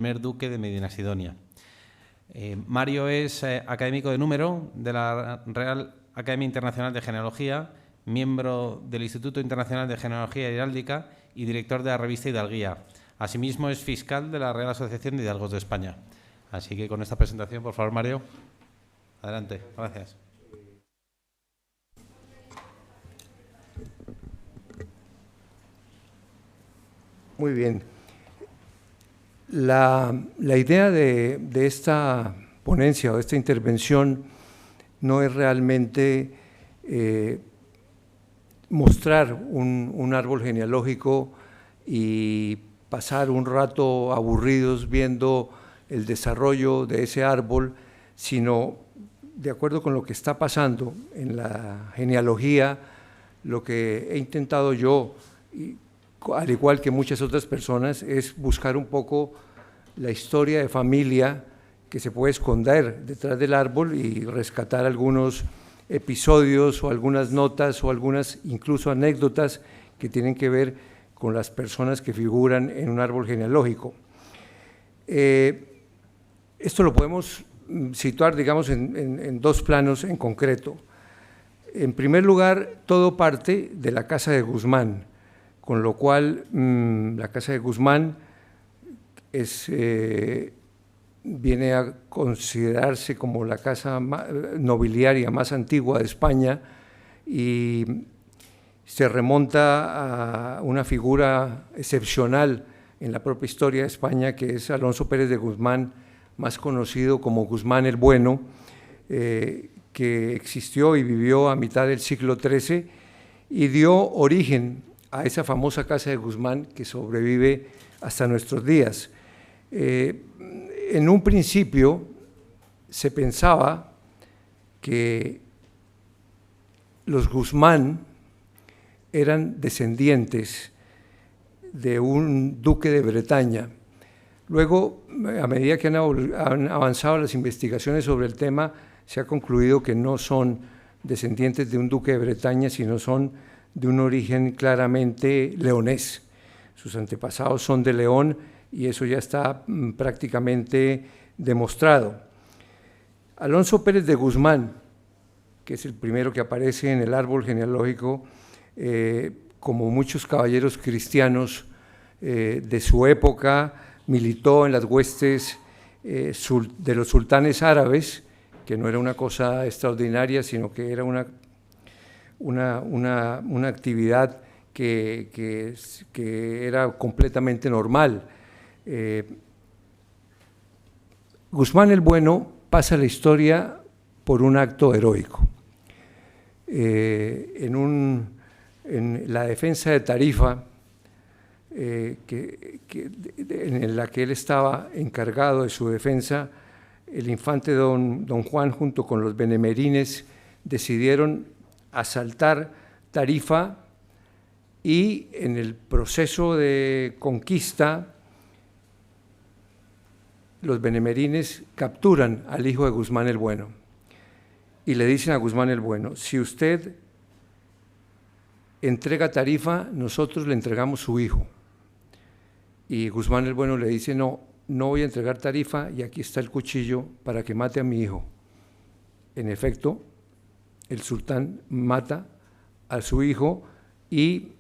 primer duque de Medinasidonia. Mario es académico de número de la Real Academia Internacional de Genealogía, miembro del Instituto Internacional de Genealogía Heráldica y director de la revista Hidalguía. Asimismo, es fiscal de la Real Asociación de Hidalgos de España. Así que con esta presentación, por favor, Mario, adelante. Gracias. Muy bien. La idea de esta ponencia o de esta intervención no es realmente mostrar un árbol genealógico y pasar un rato aburridos viendo el desarrollo de ese árbol, sino de acuerdo con lo que está pasando en la genealogía, lo que he intentado yo, al igual que muchas otras personas, es buscar un poco la historia de familia que se puede esconder detrás del árbol y rescatar algunos episodios o algunas notas o algunas incluso anécdotas que tienen que ver con las personas que figuran en un árbol genealógico. Esto lo podemos situar, digamos, en dos planos en concreto. En primer lugar, todo parte de la casa de Guzmán, con lo cual la casa de Guzmán viene a considerarse como la casa nobiliaria más antigua de España y se remonta a una figura excepcional en la propia historia de España, que es Alonso Pérez de Guzmán, más conocido como Guzmán el Bueno, que existió y vivió a mitad del siglo XIII y dio origen a esa famosa casa de Guzmán que sobrevive hasta nuestros días. En un principio se pensaba que los Guzmán eran descendientes de un duque de Bretaña. Luego, a medida que han avanzado las investigaciones sobre el tema, se ha concluido que no son descendientes de un duque de Bretaña, sino son de un origen claramente leonés. Sus antepasados son de León y eso ya está prácticamente demostrado. Alonso Pérez de Guzmán, que es el primero que aparece en el árbol genealógico, como muchos caballeros cristianos de su época, militó en las huestes de los sultanes árabes, que no era una cosa extraordinaria, sino que era una actividad que era completamente normal. Guzmán el Bueno pasa la historia por un acto heroico. En la defensa de Tarifa, en la que él estaba encargado de su defensa, el infante don Juan junto con los benemerines decidieron asaltar Tarifa y en el proceso de conquista los benemerines capturan al hijo de Guzmán el Bueno y le dicen a Guzmán el Bueno: si usted entrega Tarifa, nosotros le entregamos su hijo. Y Guzmán el Bueno le dice: no voy a entregar Tarifa y aquí está el cuchillo para que mate a mi hijo. En efecto, el sultán mata a su hijo y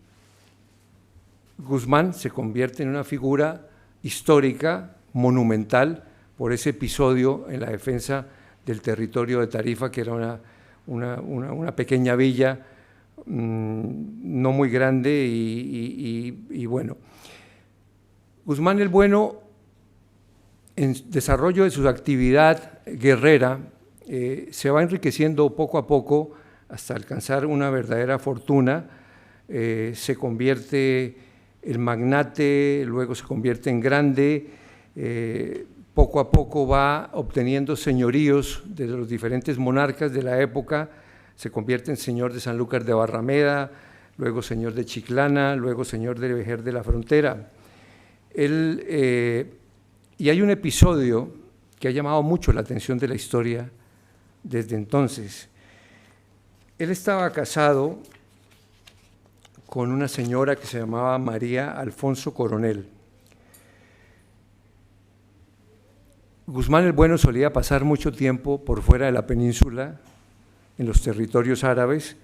Guzmán se convierte en una figura histórica, monumental, por ese episodio en la defensa del territorio de Tarifa, que era una pequeña villa no muy grande y bueno. Guzmán el Bueno, en desarrollo de su actividad guerrera, se va enriqueciendo poco a poco hasta alcanzar una verdadera fortuna. Se convierte en magnate, luego se convierte en grande, poco a poco va obteniendo señoríos de los diferentes monarcas de la época, se convierte en señor de Sanlúcar de Barrameda, luego señor de Chiclana, luego señor de Vejer de la Frontera. Y hay un episodio que ha llamado mucho la atención de la historia desde entonces. Él estaba casado con una señora que se llamaba María Alfonso Coronel. Guzmán el Bueno solía pasar mucho tiempo por fuera de la península, en los territorios árabes,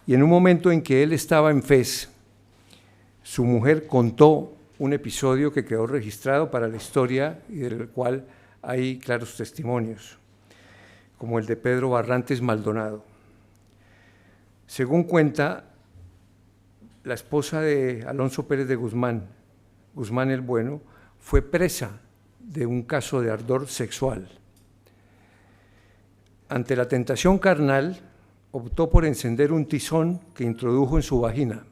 y en un momento en que él estaba en Fez, su mujer contó un episodio que quedó registrado para la historia y del cual hay claros testimonios, como el de Pedro Barrantes Maldonado. Según cuenta la esposa de Alonso Pérez de Guzmán, Guzmán el Bueno, fue presa de un caso de ardor sexual. Ante la tentación carnal, optó por encender un tizón que introdujo en su vagina.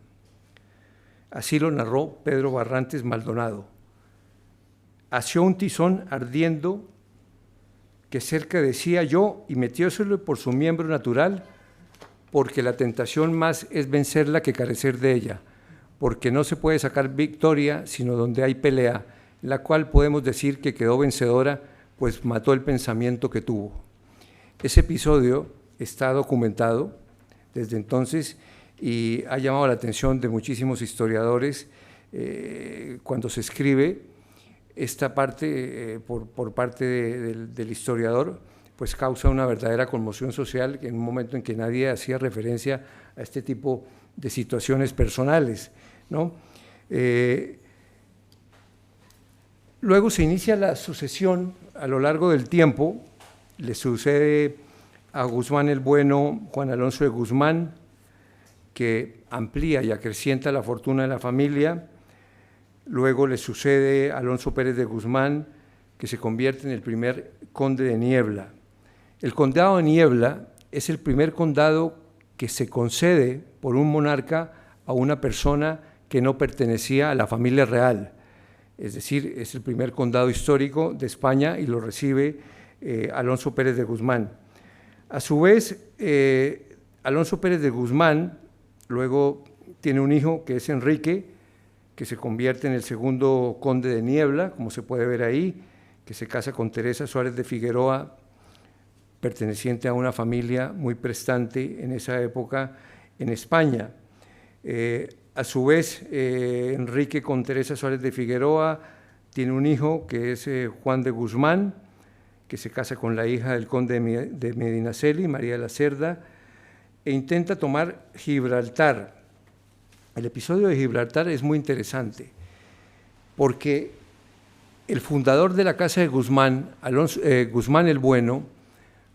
Así lo narró Pedro Barrantes Maldonado. Asió un tizón ardiendo que cerca decía yo y metióselo por su miembro natural, porque la tentación más es vencerla que carecer de ella, porque no se puede sacar victoria sino donde hay pelea, la cual podemos decir que quedó vencedora, pues mató el pensamiento que tuvo. Ese episodio está documentado desde entonces y ha llamado la atención de muchísimos historiadores cuando se escribe esta parte por parte del historiador, pues causa una verdadera conmoción social en un momento en que nadie hacía referencia a este tipo de situaciones personales, ¿no? Luego se inicia la sucesión a lo largo del tiempo, le sucede a Guzmán el Bueno Juan Alonso de Guzmán, que amplía y acrecienta la fortuna de la familia. Luego le sucede a Alonso Pérez de Guzmán, que se convierte en el primer conde de Niebla. El condado de Niebla es el primer condado que se concede por un monarca a una persona que no pertenecía a la familia real. Es decir, es el primer condado histórico de España y lo recibe Alonso Pérez de Guzmán. A su vez, Alonso Pérez de Guzmán luego tiene un hijo que es Enrique, que se convierte en el segundo conde de Niebla, como se puede ver ahí, que se casa con Teresa Suárez de Figueroa, perteneciente a una familia muy prestante en esa época en España. A su vez, Enrique con Teresa Suárez de Figueroa tiene un hijo que es Juan de Guzmán, que se casa con la hija del conde de Medinaceli, María de la Cerda, e intenta tomar Gibraltar. El episodio de Gibraltar es muy interesante, porque el fundador de la casa de Guzmán, Guzmán el Bueno,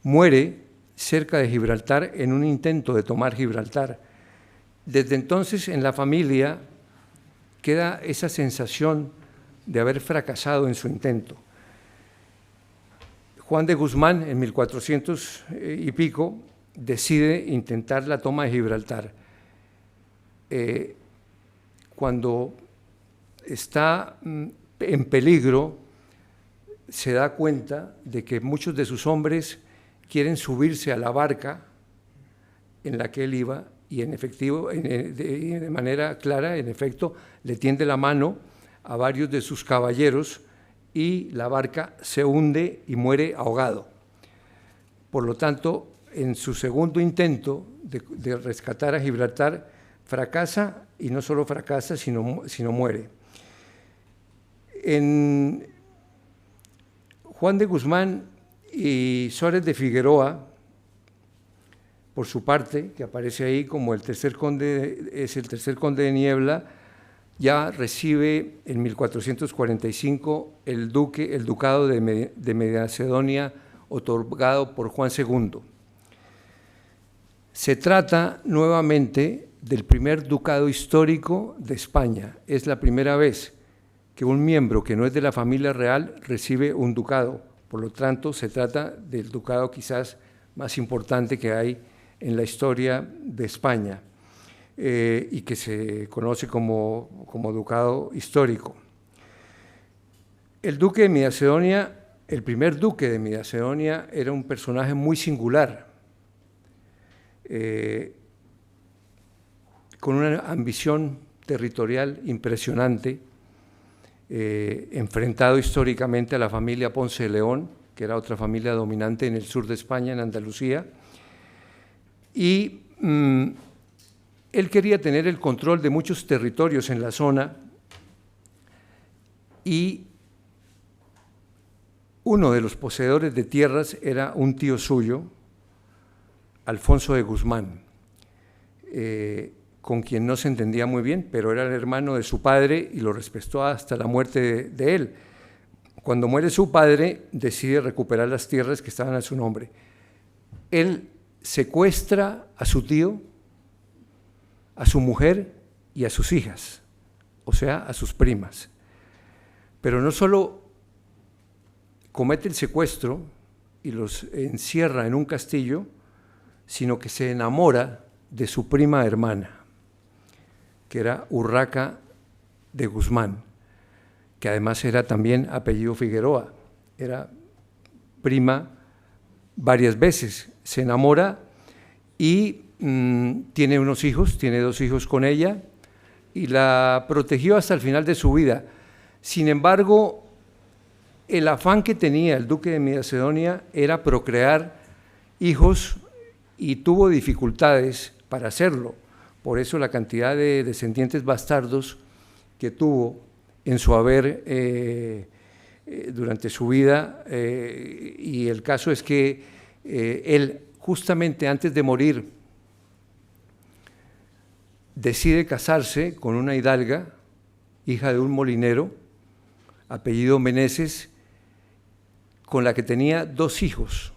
muere cerca de Gibraltar en un intento de tomar Gibraltar. Desde entonces en la familia queda esa sensación de haber fracasado en su intento. Juan de Guzmán, en 1400 y pico, decide intentar la toma de Gibraltar. Cuando está en peligro, se da cuenta de que muchos de sus hombres quieren subirse a la barca en la que él iba y en efectivo, de manera clara, en efecto, le tiende la mano a varios de sus caballeros y la barca se hunde y muere ahogado. Por lo tanto, en su segundo intento de rescatar a Gibraltar, fracasa, y no solo fracasa, sino muere. Juan de Guzmán y Suárez de Figueroa, por su parte, que aparece ahí como el tercer conde, es el tercer conde de Niebla, ya recibe en 1445 el ducado de Macedonia otorgado por Juan II. Se trata nuevamente del primer ducado histórico de España. Es la primera vez que un miembro que no es de la familia real recibe un ducado. Por lo tanto, se trata del ducado quizás más importante que hay en la historia de España y que se conoce como ducado histórico. El duque de Macedonia, el primer duque de Macedonia, era un personaje muy singular, con una ambición territorial impresionante, enfrentado históricamente a la familia Ponce de León, que era otra familia dominante en el sur de España, en Andalucía, y él quería tener el control de muchos territorios en la zona y uno de los poseedores de tierras era un tío suyo, Alfonso de Guzmán, con quien no se entendía muy bien, pero era el hermano de su padre y lo respetó hasta la muerte de él. Cuando muere su padre, decide recuperar las tierras que estaban a su nombre. Él secuestra a su tío, a su mujer y a sus hijas, o sea, a sus primas. Pero no solo comete el secuestro y los encierra en un castillo, sino que se enamora de su prima hermana, que era Urraca de Guzmán, que además era también apellido Figueroa, era prima varias veces. Se enamora y tiene unos hijos, tiene 2 hijos con ella, y la protegió hasta el final de su vida. Sin embargo, el afán que tenía el duque de Macedonia era procrear hijos y tuvo dificultades para hacerlo. Por eso la cantidad de descendientes bastardos que tuvo en su haber durante su vida, y el caso es que él justamente antes de morir decide casarse con una hidalga, hija de un molinero, apellido Meneses, con la que tenía 2 hijos.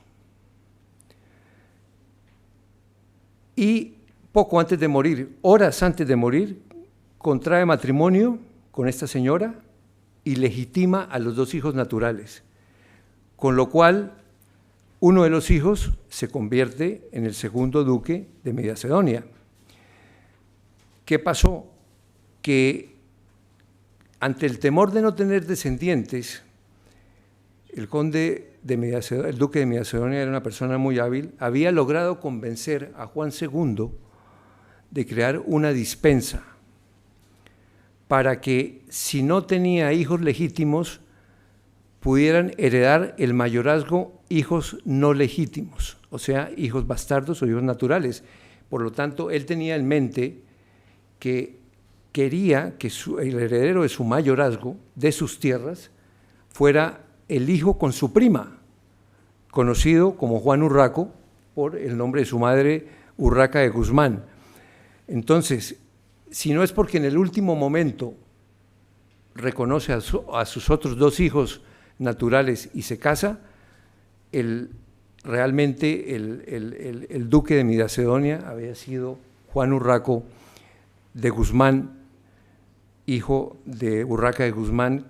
Y poco antes de morir, horas antes de morir, contrae matrimonio con esta señora y legitima a los 2 hijos naturales, con lo cual uno de los hijos se convierte en el segundo duque de Macedonia. ¿Qué pasó? Que ante el temor de no tener descendientes, el duque de Macedonia era una persona muy hábil, había logrado convencer a Juan II de crear una dispensa para que, si no tenía hijos legítimos, pudieran heredar el mayorazgo hijos no legítimos, o sea, hijos bastardos o hijos naturales. Por lo tanto, él tenía en mente que quería que el heredero de su mayorazgo, de sus tierras, fuera el hijo con su prima, conocido como Juan Urraco, por el nombre de su madre, Urraca de Guzmán. Entonces, si no es porque en el último momento reconoce a sus otros 2 hijos naturales y se casa, realmente el duque de Macedonia había sido Juan Urraco de Guzmán, hijo de Urraca de Guzmán,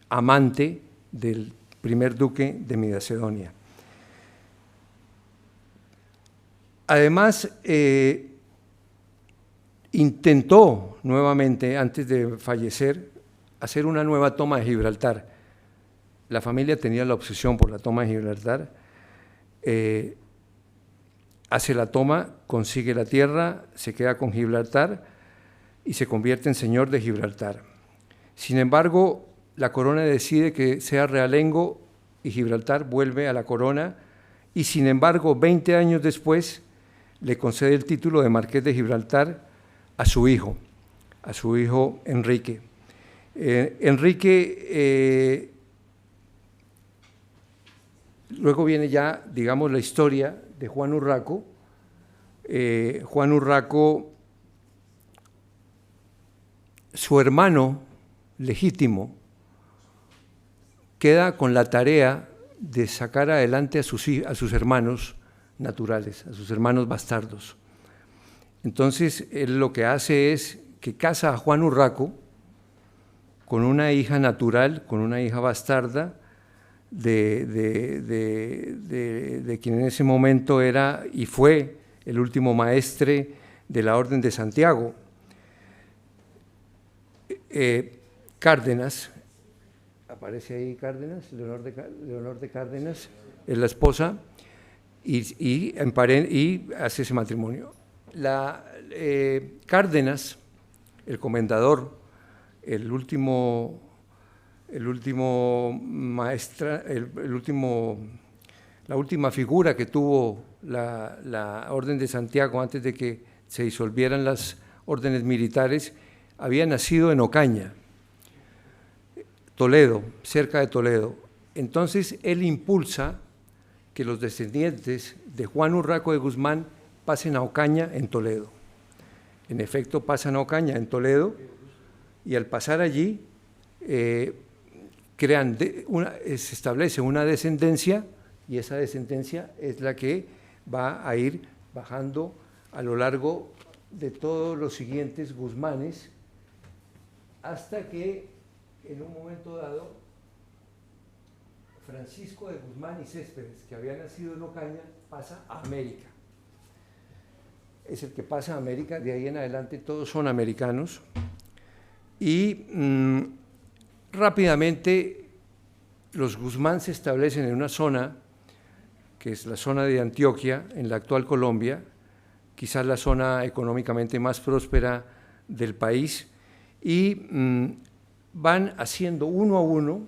amante del primer duque de Macedonia. Además, intentó nuevamente, antes de fallecer, hacer una nueva toma de Gibraltar. La familia tenía la obsesión por la toma de Gibraltar. Hace la toma, consigue la tierra, se queda con Gibraltar y se convierte en señor de Gibraltar. Sin embargo, la corona decide que sea realengo y Gibraltar vuelve a la corona, y sin embargo, 20 años después, le concede el título de marqués de Gibraltar a su hijo Enrique. Luego viene ya, digamos, la historia de Juan Urraco. Juan Urraco, su hermano legítimo, queda con la tarea de sacar adelante a sus hermanos naturales, a sus hermanos bastardos. Entonces, él lo que hace es que casa a Juan Urraco con una hija natural, con una hija bastarda, de quien en ese momento era y fue el último maestre de la Orden de Santiago. Cárdenas, aparece ahí Cárdenas, Leonor de Cárdenas, es la esposa, y hace ese matrimonio. Cárdenas, el comendador, la última figura que tuvo la Orden de Santiago antes de que se disolvieran las órdenes militares, había nacido en Ocaña, Toledo, cerca de Toledo, Entonces, él impulsa que los descendientes de Juan Urraco de Guzmán pasen a Ocaña en Toledo. En efecto, pasan a Ocaña en Toledo y al pasar allí se establece una descendencia y esa descendencia es la que va a ir bajando a lo largo de todos los siguientes Guzmanes hasta que en un momento dado Francisco de Guzmán y Céspedes, que había nacido en Ocaña, pasa a América. Es el que pasa a América, de ahí en adelante todos son americanos. Y rápidamente los Guzmán se establecen en una zona, que es la zona de Antioquia, en la actual Colombia, quizás la zona económicamente más próspera del país, y van haciendo uno a uno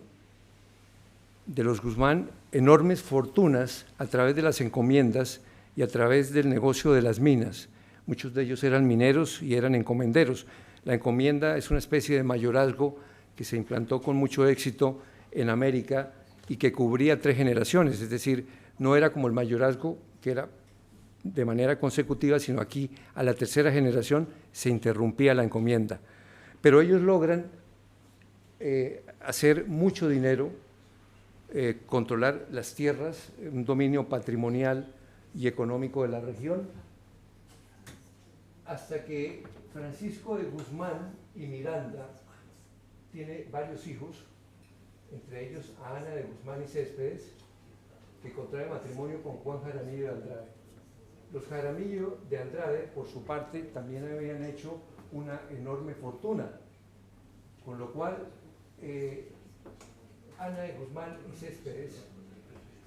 de los Guzmán enormes fortunas a través de las encomiendas y a través del negocio de las minas. Muchos de ellos eran mineros y eran encomenderos. La encomienda es una especie de mayorazgo que se implantó con mucho éxito en América y que cubría 3 generaciones, es decir, no era como el mayorazgo que era de manera consecutiva, sino aquí a la 3ª generación se interrumpía la encomienda. Pero ellos logran hacer mucho dinero, controlar las tierras, un dominio patrimonial y económico de la región, hasta que Francisco de Guzmán y Miranda tiene varios hijos, entre ellos a Ana de Guzmán y Céspedes, que contrae matrimonio con Juan Jaramillo de Andrade. Los Jaramillo de Andrade, por su parte, también habían hecho una enorme fortuna, con lo cual Ana de Guzmán y Céspedes,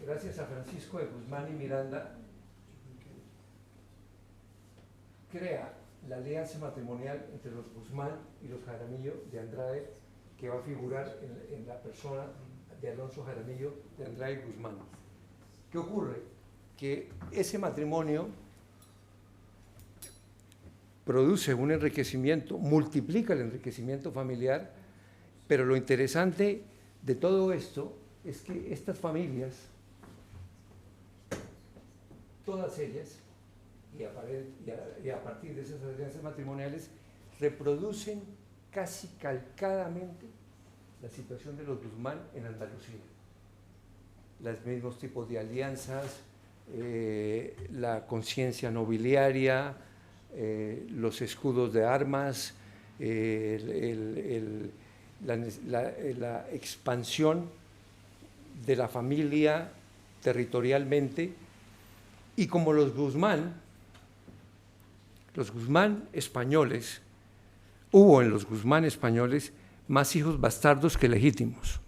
gracias a Francisco de Guzmán y Miranda, crea la alianza matrimonial entre los Guzmán y los Jaramillo de Andrade, que va a figurar en la persona de Alonso Jaramillo de Andrade y Guzmán. ¿Qué ocurre? Que ese matrimonio produce un enriquecimiento, multiplica el enriquecimiento familiar, pero lo interesante de todo esto es que estas familias, todas ellas, y a partir de esas alianzas matrimoniales, reproducen casi calcadamente la situación de los Guzmán en Andalucía. Los mismos tipos de alianzas, la conciencia nobiliaria, los escudos de armas, la expansión de la familia territorialmente, y como los Guzmán españoles, hubo en los Guzmán españoles más hijos bastardos que legítimos.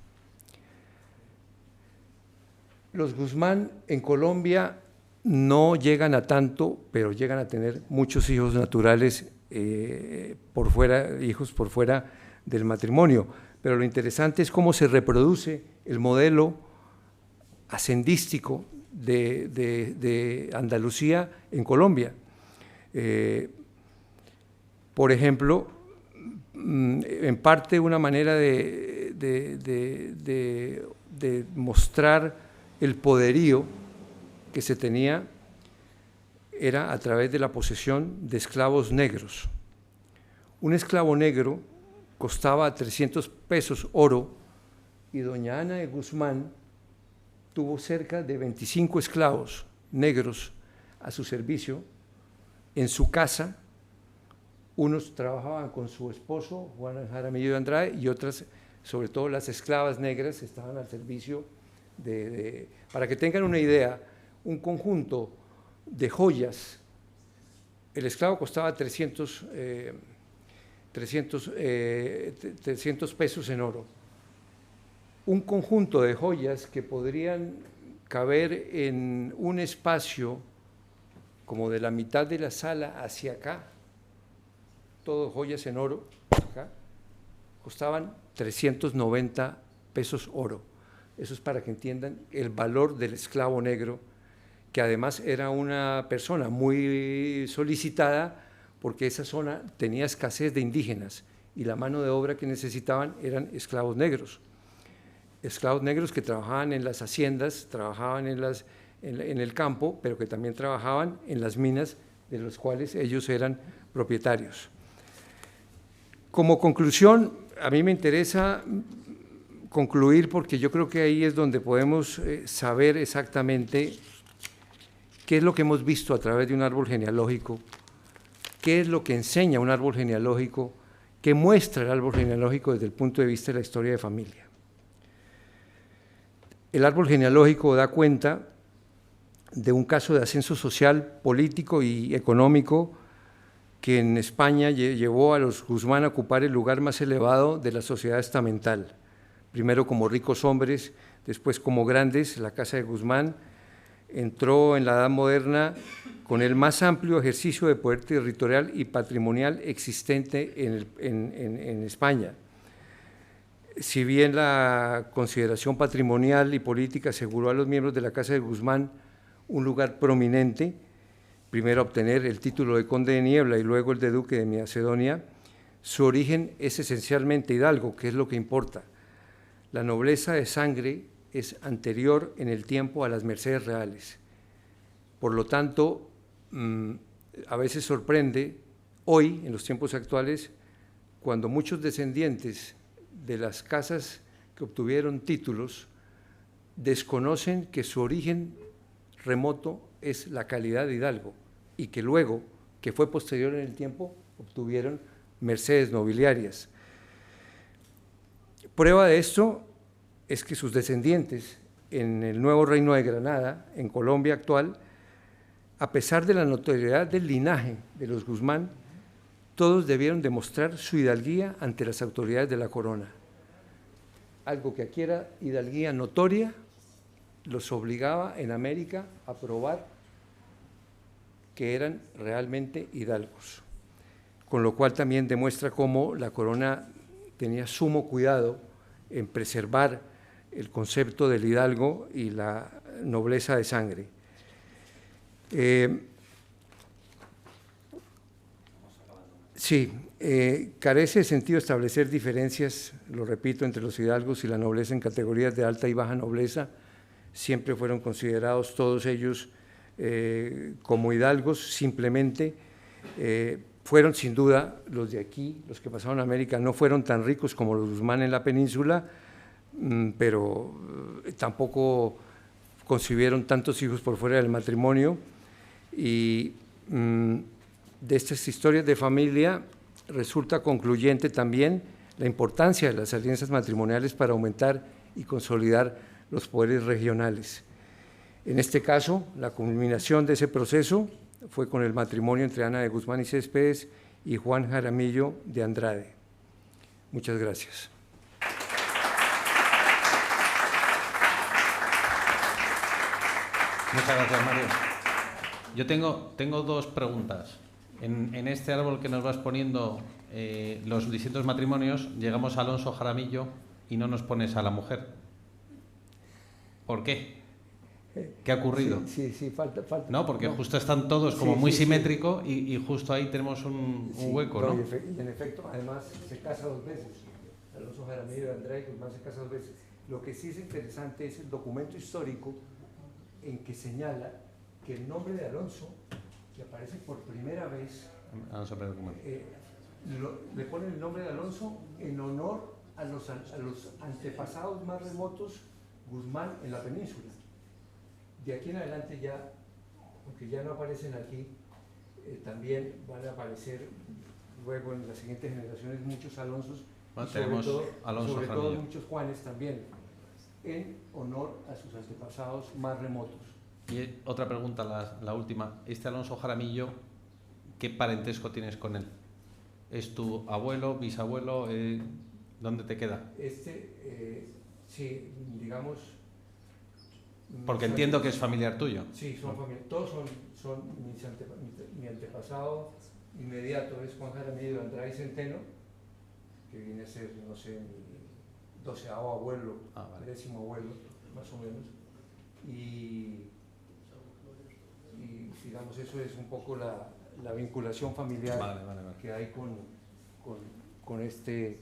Los Guzmán en Colombia no llegan a tanto, pero llegan a tener muchos hijos naturales por fuera, hijos por fuera del matrimonio. Pero lo interesante es cómo se reproduce el modelo ascendístico de Andalucía en Colombia. Por ejemplo, en parte una manera de mostrar el poderío que se tenía era a través de la posesión de esclavos negros. Un esclavo negro costaba 300 pesos oro y doña Ana de Guzmán tuvo cerca de 25 esclavos negros a su servicio en su casa. Unos trabajaban con su esposo, Juan Jaramillo de Andrade, y otras, sobre todo las esclavas negras, estaban al servicio para que tengan una idea, un conjunto de joyas. El esclavo costaba 300 pesos en oro. Un conjunto de joyas que podrían caber en un espacio como de la mitad de la sala hacia acá, todo joyas en oro, acá, costaban 390 pesos oro. Eso es para que entiendan el valor del esclavo negro, que además era una persona muy solicitada porque esa zona tenía escasez de indígenas y la mano de obra que necesitaban eran esclavos negros. esclavos negros que trabajaban en las haciendas, trabajaban en el campo, pero que también trabajaban en las minas de los cuales ellos eran propietarios. Como conclusión, a mí me interesa concluir porque yo creo que ahí es donde podemos saber exactamente qué es lo que hemos visto a través de un árbol genealógico, qué es lo que enseña un árbol genealógico, qué muestra el árbol genealógico desde el punto de vista de la historia de familia. El árbol genealógico da cuenta de un caso de ascenso social, político y económico que en España llevó a los Guzmán a ocupar el lugar más elevado de la sociedad estamental, primero como ricos hombres, después como grandes. La Casa de Guzmán entró en la Edad Moderna con el más amplio ejercicio de poder territorial y patrimonial existente en España. Si bien la consideración patrimonial y política aseguró a los miembros de la Casa de Guzmán un lugar prominente, primero obtener el título de conde de Niebla y luego el de duque de Macedonia, su origen es esencialmente hidalgo, que es lo que importa. La nobleza de sangre es anterior en el tiempo a las mercedes reales. Por lo tanto, a veces sorprende hoy, en los tiempos actuales, cuando muchos descendientes de las casas que obtuvieron títulos desconocen que su origen remoto es la calidad de hidalgo y que luego, que fue posterior en el tiempo, obtuvieron mercedes nobiliarias. Prueba de esto es que sus descendientes en el nuevo Reino de Granada, en Colombia actual, a pesar de la notoriedad del linaje de los Guzmán, todos debieron demostrar su hidalguía ante las autoridades de la corona. Algo que aquí era hidalguía notoria, los obligaba en América a probar que eran realmente hidalgos, con lo cual también demuestra cómo la corona tenía sumo cuidado en preservar el concepto del hidalgo y la nobleza de sangre. Carece de sentido establecer diferencias, lo repito, entre los hidalgos y la nobleza en categorías de alta y baja nobleza. Siempre fueron considerados todos ellos como hidalgos, simplemente fueron sin duda los de aquí, los que pasaron a América, no fueron tan ricos como los Guzmán en la península, pero tampoco concibieron tantos hijos por fuera del matrimonio. Y de estas historias de familia resulta concluyente también la importancia de las alianzas matrimoniales para aumentar y consolidar los poderes regionales. En este caso, la culminación de ese proceso fue con el matrimonio entre Ana de Guzmán y Céspedes y Juan Jaramillo de Andrade. Muchas gracias. Muchas gracias, Mario. Yo tengo dos preguntas. En este árbol que nos vas poniendo los distintos matrimonios, llegamos a Alonso Jaramillo y no nos pones a la mujer. ¿Por qué? ¿Qué ha ocurrido? Sí, falta. No, porque justo están todos como muy simétrico y justo ahí tenemos un hueco, ¿no? Y en efecto, además, se casa dos veces. Alonso Jaramillo de Andrade Guzmán se casa dos veces. Lo que sí es interesante es el documento histórico en que señala que el nombre de Alonso, que aparece por primera vez, le ponen el nombre de Alonso en honor a los antepasados más remotos Guzmán en la península. De aquí en adelante ya, aunque ya no aparecen aquí, también van a aparecer luego en las siguientes generaciones muchos Alonsos, bueno, y sobre todo muchos Juanes también, en honor a sus antepasados más remotos. Y otra pregunta, la última. Este Alonso Jaramillo, ¿qué parentesco tienes con él? ¿Es tu abuelo, bisabuelo? ¿Dónde te queda? Sí, digamos... Porque entiendo que es familiar tuyo. Sí, son familiares. Todos son mi antepasado inmediato es Juan Jaramillo de Andrade y Centeno, que viene a ser, no sé, mi 12º abuelo, vale. 10º abuelo, más o menos. Y digamos, eso es un poco la vinculación familiar vale. Que hay con este...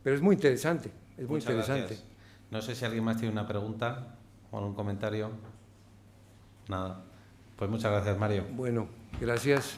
Pero es muy interesante, es muy interesante. Gracias. No sé si alguien más tiene una pregunta o algún comentario. Nada. Pues muchas gracias, Mario. Bueno, gracias.